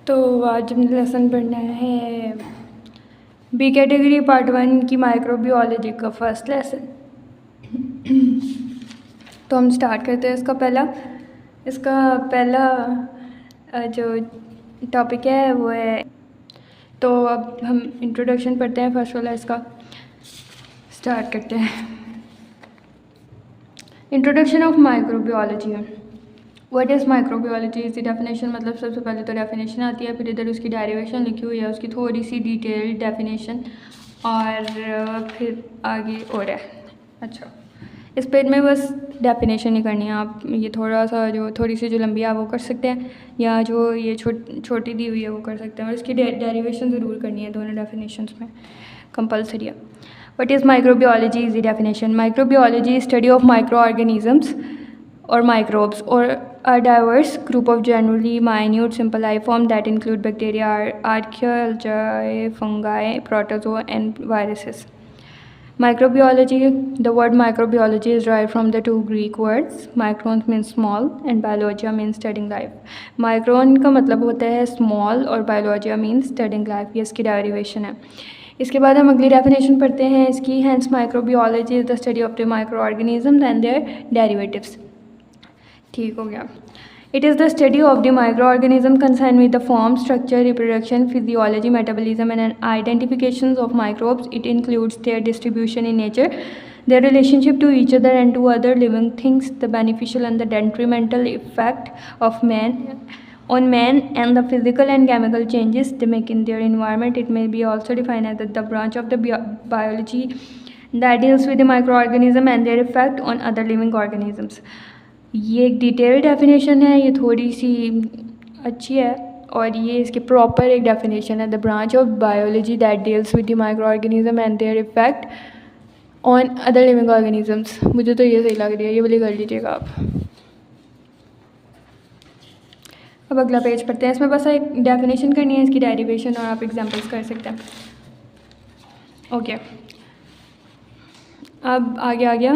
तो आज हमने लेसन पढ़ना है बी कैटेगरी पार्ट 1 की माइक्रोबियोलॉजी का फर्स्ट लेसन। तो हम स्टार्ट करते हैं। इसका पहला जो टॉपिक है वो है, तो अब हम इंट्रोडक्शन पढ़ते हैं फर्स्ट वाला, इसका स्टार्ट करते हैं। Introduction of microbiology. What is microbiology is the definition. मतलब सबसे पहले तो डेफिनेशन आती है, फिर इधर उसकी डेरिवेशन लिखी हुई है, उसकी थोड़ी सी डिटेल्ड डेफिनेशन, और फिर आगे और है। अच्छा, इस पेज में बस डेफिनेशन ही करनी है। आप ये थोड़ी सी जो लंबी है वो कर सकते हैं, या जो ये छोटी दी हुई है वो कर सकते हैं, और इसकी डेरिवेशन ज़रूर करनी है दोनों डेफिनेशंस में, कंपलसरी है। What is microbiology is the definition. Microbiology is study of micro organisms or microbes, or a diverse group of generally minute simple life forms that include bacteria, archaea, algae, fungi, protozoa, and viruses. Microbiology. The word microbiology is derived from the two Greek words. Microns means small and biologia means studying life. Micron का मतलब होता है small और biologia means studying life. ये इसकी derivation है। इसके बाद हम अगली डेफिनेशन पढ़ते हैं इसकी। Hence microbiology is the study of the microorganisms and their derivatives. ठीक हो गया। It is the study of the micro organism concern with the form, structure, reproduction, physiology, metabolism and identification of microbes. It includes there distribution in nature, their relationship to each other and to other living things, the beneficial and the detrimental effect of man on man, and the physical and chemical changes they make in their environment. It may be also defined as the branch of the biology that deals with the microorganism and their effect on other living organisms. ये एक detailed definition है, ये थोड़ी सी अच्छी है, और ये इसकी प्रॉपर एक डेफिनेशन है। The branch of biology that deals with the micro organism and their effect on other living organisms. मुझे तो ये सही लग रही है, ये वाली कर लीजिएगा आप। अब अगला पेज पढ़ते हैं। इसमें बस एक डेफिनेशन करनी है, इसकी डेरिवेशन, और आप एग्जांपल्स कर सकते हैं। ओके, अब आगे आ गया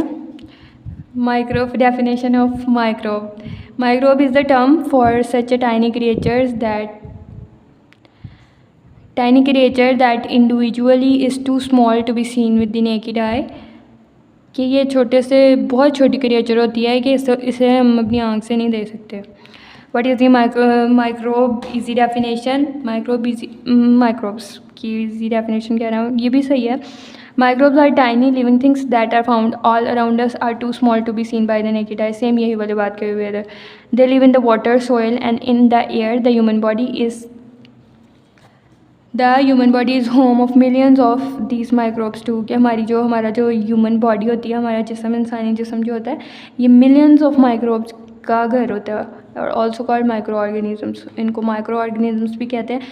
microbe. Definition of microbe. Microbe is the term for such a tiny creature that individually is too small to be seen with the naked eye. कि ये छोटे से बहुत छोटी क्रिएचर होती है कि इसे हम अपनी आँख से नहीं देख सकते। What is the microbe? Easy definition. Microbes की easy definition कह रहा हूँ, ये भी सही है। Microbes are tiny living things that are found all around us, are too small to be seen by the naked eye. Same यही वाली बात कही हुई है। They live in the water, soil and in the air. The human body is home of millions of these microbes too. कि हमारा जो human body होती है, हमारा जिस्म, इंसानी जिस्म जो होता है, ये millions of microbes का घर होता है, और also called microorganisms. इनको microorganisms भी कहते हैं।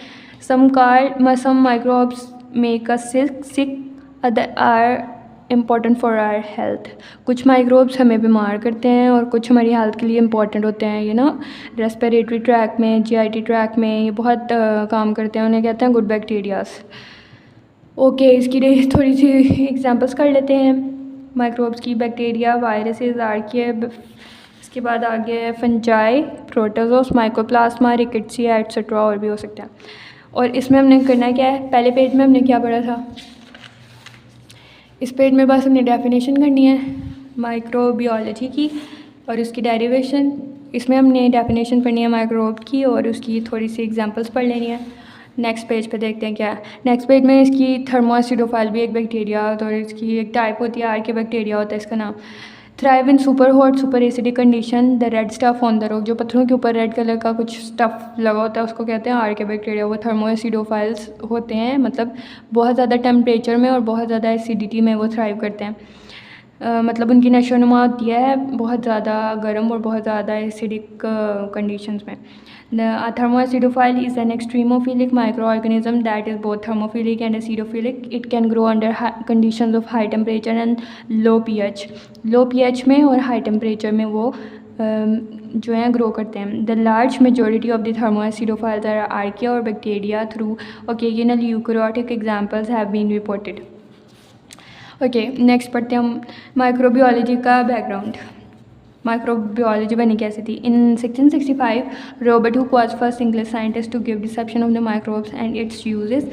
Some microbes make us sick. Other are important for our health. कुछ माइक्रोब्स हमें बीमार करते हैं और कुछ हमारी हेल्थ के लिए इम्पॉर्टेंट होते हैं। ये ना रेस्पिरेटरी ट्रैक में, जीआईटी ट्रैक में ये बहुत काम करते हैं, उन्हें कहते हैं गुड बैक्टीरियाज। ओके, इसकी थोड़ी सी एग्जांपल्स कर लेते हैं माइक्रोब्स की। बैक्टीरिया, वायरसेस, आर्किया, इसके बाद आगे फंजाई, प्रोटोजोस, माइकोप्लाज्मा, रिकेट्सिया एट्सेट्रा, और भी हो सकते हैं। और इसमें हमने करना क्या है, पहले पेज में हमने क्या पढ़ा था, इस पेज में बस हमने डेफिनेशन करनी है माइक्रोबियोलॉजी की और उसकी डेरिवेशन। इसमें हमने डेफिनेशन पढ़नी है माइक्रोब की और उसकी थोड़ी सी एग्जांपल्स पढ़ लेनी है। नेक्स्ट पेज पे देखते हैं क्या है। नेक्स्ट पेज में इसकी थर्मोएसिडोफाइल भी एक बैक्टीरिया, तो इसकी एक टाइप होती है, आर्किया बैक्टीरिया होता है इसका नाम। Thrive in super hot super acidic condition. The red stuff on the rock, जो पत्थरों के ऊपर रेड कलर का कुछ स्टफ लगा होता है उसको कहते हैं आर्किया बैक्टीरिया। वो थर्मोएसिडोफाइल्स होते हैं, मतलब बहुत ज़्यादा टेम्परेचर में और बहुत ज़्यादा एसिडिटी में वो थ्राइव करते हैं। मतलब उनकी नशोनुमा होती है बहुत ज़्यादा गर्म और बहुत ज़्यादा एसिडिक कंडीशंस में। A thermoacidophile is an extremophilic microorganism that is both thermophilic and acidophilic. It can grow under conditions of high temperature and low pH. Low pH में और high temperature में वो जो है ग्रो करते हैं। The large majority of the thermoacidophiles are archaea or bacteria. Through occasional eukaryotic examples have been reported. Okay, next पढ़ते हैं हम माइक्रोबियोलॉजी का बैकग्राउंड। माइक्रोबियोलॉजी बनी कैसे थी। In 1665 Robert Hooke was first English scientist to give deception of the microbes and its uses.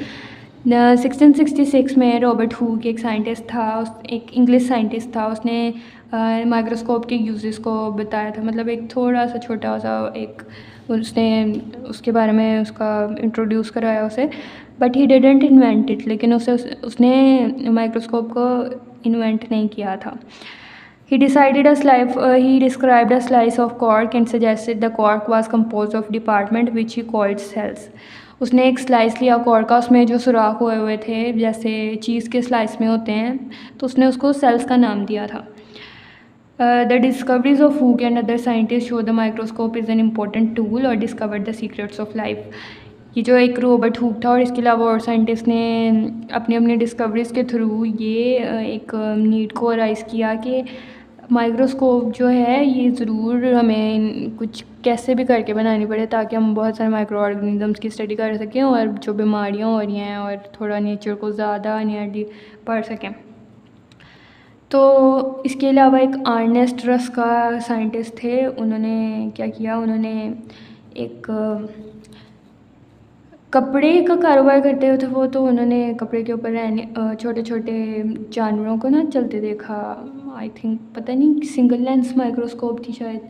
1666 में Robert Hooke एक scientist था, एक इंग्लिश साइंटिस्ट था, उसने माइक्रोस्कोप के यूजेस को बताया था, मतलब एक थोड़ा सा छोटा सा एक उसने उसके बारे में उसका इंट्रोड्यूस कराया उसे, but he didn't invent it, लेकिन उसने माइक्रोस्कोप को इन्वेंट नहीं किया था। He described a slice of cork and suggested the cork was composed of department which he called cells. उसने एक स्लाइस लिया कॉर्क का, उसमें जो सुराख हुए हुए थे जैसे चीज़ के स्लाइस में होते हैं, तो उसने उसको सेल्स का नाम दिया था। The discoveries of Hooke and other scientists show the microscope is an important tool or discovered the secrets of life. ये जो एक रॉबर्ट हुक था और इसके अलावा और साइंटिस्ट ने अपनी अपनी डिस्कवरीज़ के थ्रू ये एक नीड को राइज़ किया कि माइक्रोस्कोप जो है ये ज़रूर हमें कुछ कैसे भी करके बनानी पड़े ताकि हम बहुत सारे माइक्रो ऑर्गेनिज़म्स की स्टडी कर सकें और जो बीमारियां हो रही हैं और थोड़ा नेचर को ज़्यादा नियरली पढ़ सकें। तो इसके अलावा एक अर्नेस्ट रस्का साइंटिस्ट थे, उन्होंने क्या किया, उन्होंने एक कपड़े का कारोबार करते थे वो, तो उन्होंने कपड़े के ऊपर छोटे छोटे जानवरों को ना चलते देखा, आई थिंक पता नहीं सिंगल लेंस माइक्रोस्कोप थी शायद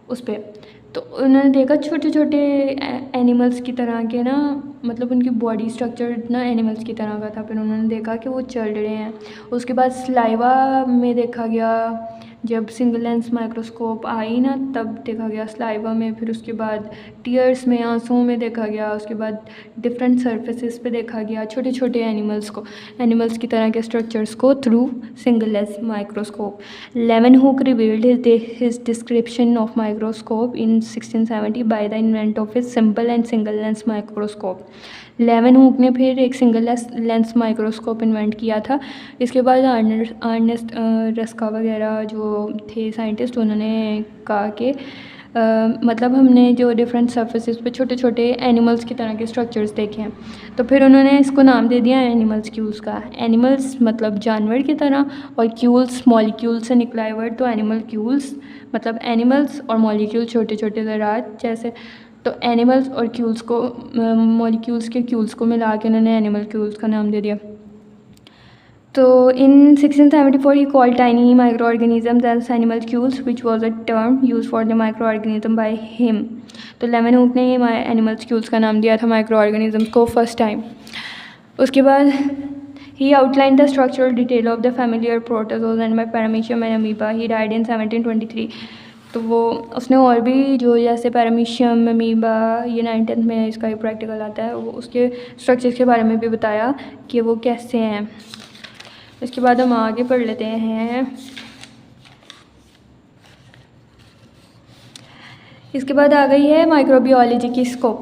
उस पर, तो उन्होंने देखा छोटे छोटे एनिमल्स की तरह के ना, मतलब उनकी बॉडी स्ट्रक्चर ना एनिमल्स की तरह का था। फिर उन्होंने देखा कि वो चल रहे हैं। उसके बाद स्लाइवा में देखा गया, जब सिंगल लेंस माइक्रोस्कोप आई ना तब देखा गया स्लाइवा में, फिर उसके बाद टीयर्स में, आंसुओं में देखा गया, उसके बाद डिफरेंट सरफेसेस पे देखा गया छोटे छोटे एनिमल्स की तरह के स्ट्रक्चर्स को through single lens microscope. Leeuwenhoek revealed his description of microscope in 1670 by the invent of his simple and single lens microscope. Leeuwenhoek ने फिर एक सिंगल लेंस माइक्रोस्कोप इन्वेंट किया था। इसके बाद अर्नेस्ट रस्का वगैरह जो थे साइंटिस्ट, उन्होंने कहा कि मतलब हमने जो डिफरेंट सरफेसेस पे छोटे छोटे एनिमल्स की तरह के स्ट्रक्चर्स देखे हैं, तो फिर उन्होंने इसको नाम दे दिया एनिमल्स क्यूल्स का। एनिमल्स मतलब जानवर की तरह, और क्यूल्स मॉलिक्यूल से निकला है वर्ड, तो एनिमल क्यूल्स मतलब एनिमल्स और मॉलिक्यूल छोटे छोटे ज़रात जैसे, तो एनिमल्स और क्यूल्स को मॉलिक्यूल्स के क्यूल्स को मिला के उन्होंने एनिमल क्यूल्स का नाम दे दिया। तो in 1674 he called tiny micro organism as animalcules which was a term use for the micro organism by him. तो लेवेनहुक ने एनिमल्स क्यूल्स का नाम दिया था माइक्रो ऑर्गेनिज्म को फर्स्ट टाइम। उसके बाद he outline the structural detail of the familiar protozoa and by paramecium and amoeba. He died in 1723। तो वो उसने और भी जो जैसे पैरामीशियम, अमीबा, ये 9th में इसका एक प्रैक्टिकल आता है, वो उसके स्ट्रक्चर्स के बारे में भी बताया कि वो कैसे हैं। इसके बाद हम आगे पढ़ लेते हैं। इसके बाद आ गई है माइक्रोबियोलॉजी की स्कोप।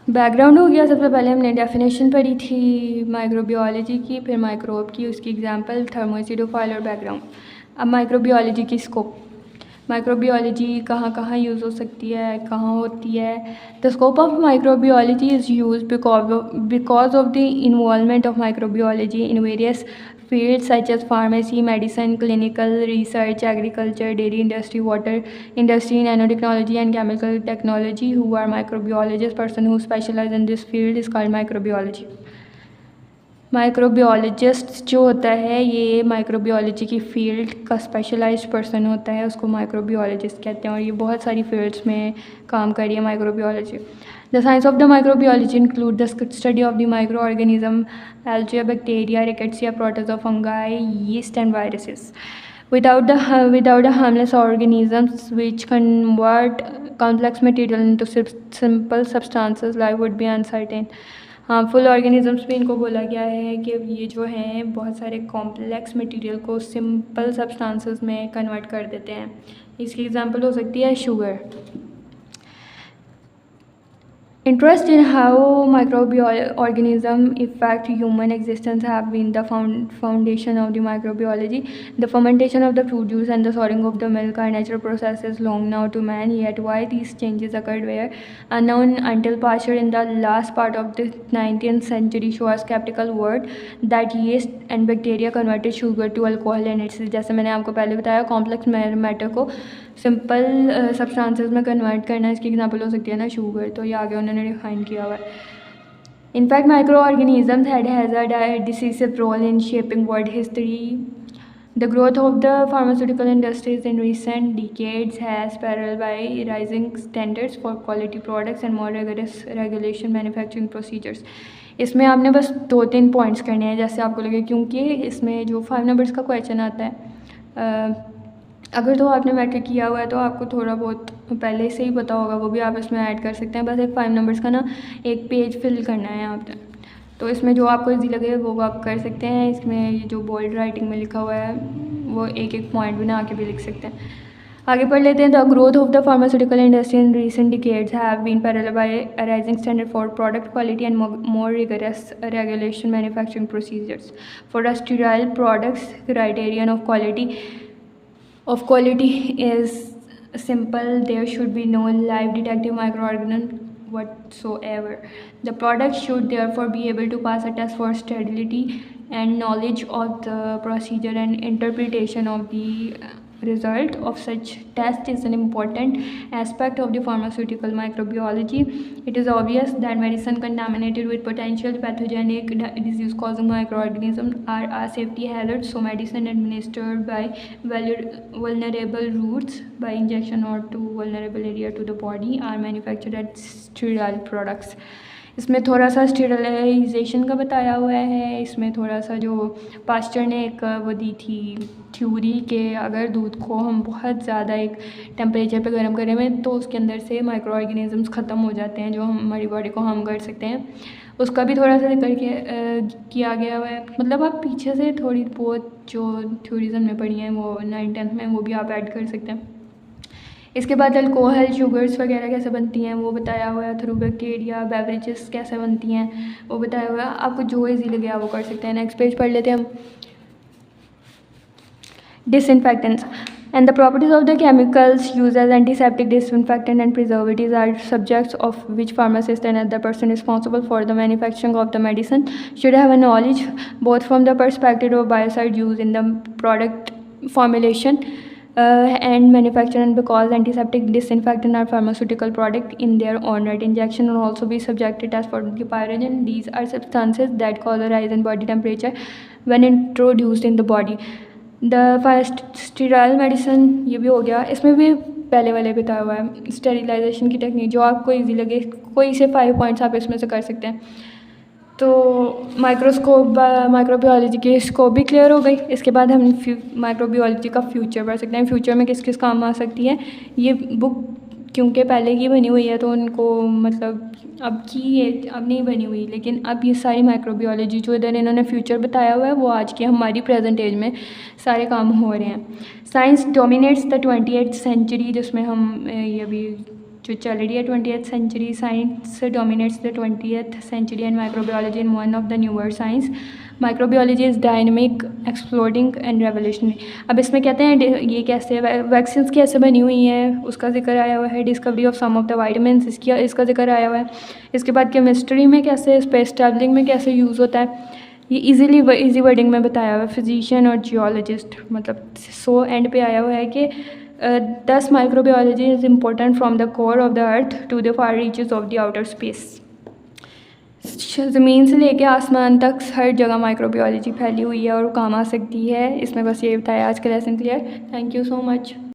बैकग्राउंड हो गया। सबसे पहले हमने डेफिनेशन पढ़ी थी माइक्रोबियोलॉजी की, फिर माइक्रोब की, उसकी एग्जांपल, थर्मोएसिडोफाइल और बैकग्राउंड। अब माइक्रोबियोलॉजी की स्कोप। माइक्रोबियोलॉजी कहाँ कहाँ यूज़ हो सकती है, कहाँ होती है। The scope of microbiology is use because of the involvement of microbiology in various fields such as pharmacy, medicine, clinical research, agriculture, dairy industry, water industry, nanotechnology and chemical technology. Who are microbiologists? Person who specialize in this field is called microbiology. माइक्रोबियोलॉजिस्ट जो होता है ये microbiology की field का specialised person होता है, उसको माइक्रोबियोलॉजिस्ट कहते हैं, और ये बहुत सारी फील्ड्स में काम कर रही है microbiology. The science of the microbiology include the study of the micro organism, algae, bacteria, rickettsia, protozoa, fungi, yeast and viruses. Without the harmless organisms which convert complex material into simple substances, life would be uncertain. Harmful organisms भी इनको बोला गया है कि ये जो हैं बहुत सारे कॉम्प्लेक्स मटेरियल को सिंपल सब्सटेंसेस में कन्वर्ट कर देते हैं। इसकी एग्जांपल हो सकती है sugar. Interest in how microorganisms affect human existence have been the foundation of the microbiology. The fermentation of the fruit juice and the sorting of the milk are natural processes long now to man, yet why these changes occurred were unknown until Pasteur in the last part of the 19th century show a skeptical word that yeast and bacteria converted sugar to alcohol and it's जैसे मैंने आपको पहले बताया complex matter को simple substances में convert करना, इसकी example हो सकती है ना शुगर, तो ये आगे उन्होंने डिफाइन किया हुआ है. In fact, microorganisms has a decisive role in shaping world history. The growth of the pharmaceutical industries in recent decades has paralleled by rising standards for quality products and more rigorous regulation manufacturing procedures. इसमें आपने बस 2-3 points करने हैं जैसे आपको लगे, क्योंकि इसमें जो 5 नंबर्स का क्वेश्चन आता है अगर तो आपने मैट्रिक किया हुआ है तो आपको थोड़ा बहुत पहले से ही पता होगा, वो भी आप इसमें ऐड कर सकते हैं. बस एक 5 नंबर्स का ना एक पेज फिल करना है यहाँ पे, तो इसमें जो आपको इजी लगे वो आप कर सकते हैं. इसमें ये जो बोल्ड राइटिंग में लिखा हुआ है वो एक एक पॉइंट बना के भी लिख सकते हैं. आगे पढ़ लेते हैं. The growth of the pharmaceutical industry in recent decades have been parallel by a rising standard for product quality and more rigorous regulation manufacturing procedures for sterile products. Criterion of quality is simple. There should be no live detective microorganism whatsoever. The product should therefore be able to pass a test for sterility, and knowledge of the procedure and interpretation of the result of such test is an important aspect of the pharmaceutical microbiology. It is obvious that medicine contaminated with potential pathogenic disease causing microorganisms are a safety hazard, so medicine administered by vulnerable routes by injection or to vulnerable area to the body are manufactured as sterile products. इसमें थोड़ा सा sterilisation का बताया हुआ है. इसमें थोड़ा सा जो पास्टर ने एक वो दी थी थ्योरी के अगर दूध को हम बहुत ज़्यादा एक टेम्परेचर पे गर्म करें तो उसके अंदर से माइक्रो ऑर्गेनिजम्स ख़त्म हो जाते हैं जो हमारी बॉडी को हार्म कर सकते हैं. उसका भी थोड़ा सा जिक्र किया गया हुआ है. मतलब आप पीछे से थोड़ी बहुत जो थ्योरीज हमने पढ़ी हैं वो 9th-10th में वो भी आप ऐड कर सकते हैं. इसके बाद अल्कोहल शुगर्स वगैरह कैसे बनती हैं वो बताया हुआ है. थ्रू बैक्टीरिया बेवरेजेस कैसे बनती हैं वो बताया हुआ है. आपको जो इजी लगे आप वो कर सकते हैं. नेक्स्ट पेज पढ़ लेते हैं हम. Disinfectants and the properties of the chemicals used as antiseptic, disinfectant and preservatives are subjects of which pharmacist and other person responsible for the manufacturing of the medicine should have a knowledge both from the perspective of biocide use in the product formulation and manufacturing, because antiseptic, disinfectant are pharmaceutical product in their own right. Injection will also be subjected as for the pyrogen. These are substances that cause a rise in body temperature when introduced in the body. The first sterile medicine ये भी हो गया. इसमें भी पहले वाले बताया हुआ है स्टेरिलाइजेशन की टेक्निक जो आपको इजी लगे. कोई से 5 पॉइंट्स आप इसमें से कर सकते हैं. तो माइक्रोबायोलॉजी की स्कोप भी क्लियर हो गई. इसके बाद हम माइक्रोबायोलॉजी का फ्यूचर पढ़ सकते हैं. फ्यूचर में किस किस काम आ सकती है. ये बुक क्योंकि पहले की बनी हुई है तो उनको मतलब अब नहीं बनी हुई, लेकिन अब ये सारी माइक्रोबायोलॉजी जो इधर इन्होंने फ्यूचर बताया हुआ है वो आज की हमारी प्रेजेंट एज में सारे काम हो रहे हैं. Science dominates the 20th century, जिसमें हम ये अभी जो चल रही है 20th century. Science dominates the 20th century and microbiology in one of the newer science. Microbiology is dynamic exploding and revolutionary. अब इसमें कहते हैं ये कैसे वैक्सीन्स कैसे बनी हुई हैं उसका जिक्र आया हुआ है. Discovery of some of the vitamins इसका जिक्र आया हुआ है. इसके बाद केमिस्ट्री में कैसे, स्पेस ट्रैवलिंग में कैसे यूज़ होता है ये इजी वर्डिंग में बताया हुआ है. फिजिशियन और जियोलॉजिस्ट मतलब सो एंड पे आया हुआ है कि thus microbiology is important from the core of the earth to the far reaches of the outer space. ज़मीन से लेके आसमान तक हर जगह माइक्रोबायोलॉजी फैली हुई है और काम आ सकती है. इसमें बस ये बताया. आज का lesson clear. Thank you so much.